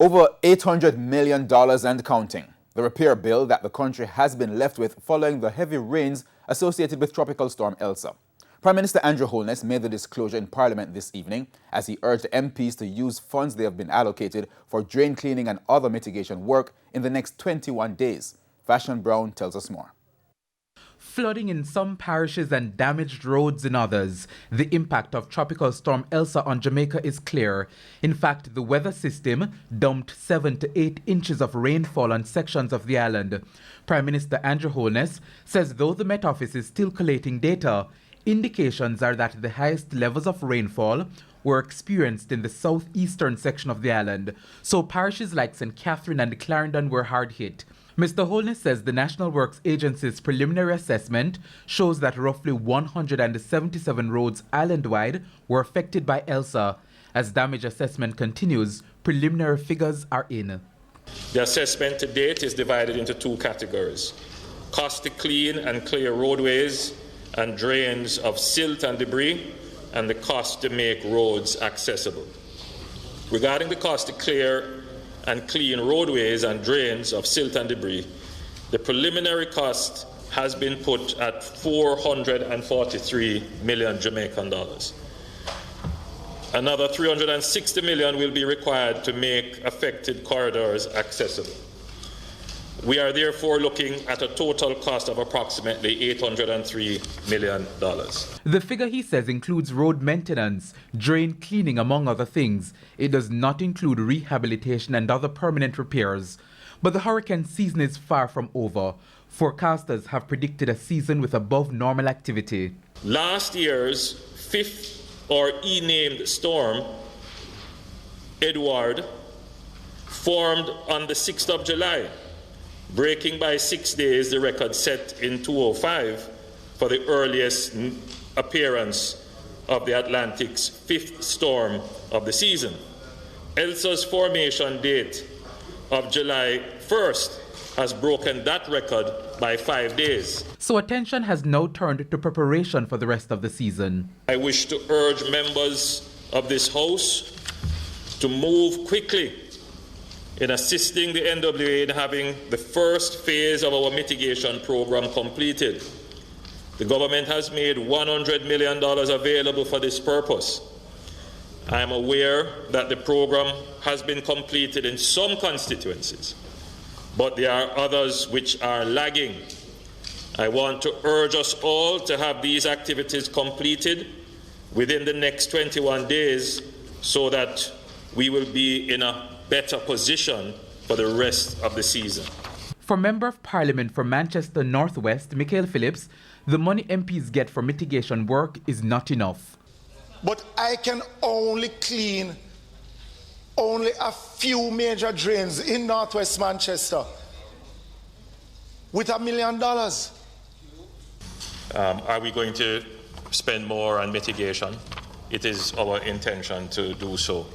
Over $800 million and counting. The repair bill that the country has been left with following the heavy rains associated with Tropical Storm Elsa. Prime Minister Andrew Holness made the disclosure in Parliament this evening as he urged MPs to use funds they have been allocated for drain cleaning and other mitigation work in the next 21 days. Vashon Brown tells us more. Flooding in some parishes and damaged roads in others. The impact of Tropical Storm Elsa on Jamaica is clear. In fact, the weather system dumped 7 to 8 inches of rainfall on sections of the island. Prime Minister Andrew Holness says though the Met Office is still collating data, indications are that the highest levels of rainfall were experienced in the southeastern section of the island, so parishes like St. Catherine and Clarendon were hard hit. Mr. Holness says the National Works Agency's preliminary assessment shows that roughly 177 roads island-wide were affected by Elsa. As damage assessment continues, preliminary figures are in. The assessment to date is divided into two categories: cost to clean and clear roadways and drains of silt and debris, and the cost to make roads accessible. Regarding the cost to clear and clean roadways and drains of silt and debris, the preliminary cost has been put at 443 million Jamaican dollars. Another 360 million will be required to make affected corridors accessible. We are therefore looking at a total cost of approximately $803 million. The figure, he says, includes road maintenance, drain cleaning, among other things. It does not include rehabilitation and other permanent repairs. But the hurricane season is far from over. Forecasters have predicted a season with above normal activity. Last year's fifth or E-named storm, Edward, formed on the 6th of July. Breaking by 6 days the record set in 2005 for the earliest appearance of the Atlantic's fifth storm of the season. Elsa's formation date of July 1st has broken that record by 5 days. So attention has now turned to preparation for the rest of the season. I wish to urge members of this House to move quickly in assisting the NWA in having the first phase of our mitigation program completed. The government has made $100 million available for this purpose. I am aware that the program has been completed in some constituencies, but there are others which are lagging. I want to urge us all to have these activities completed within the next 21 days so that we will be in a better position for the rest of the season. For Member of Parliament for Manchester North West, Michael Phillips, the money MPs get for mitigation work is not enough. But I can only clean only a few major drains in Northwest Manchester with $1 million. Are we going to spend more on mitigation? It is our intention to do so.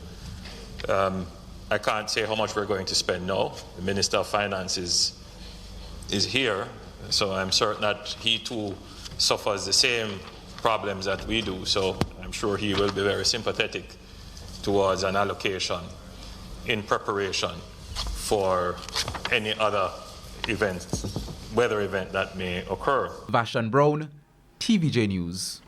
I can't say how much we're going to spend now. The Minister of Finance is here, so I'm certain that he too suffers the same problems that we do, so I'm sure he will be very sympathetic towards an allocation in preparation for any other event, weather event that may occur. Vashon Brown, TVJ News.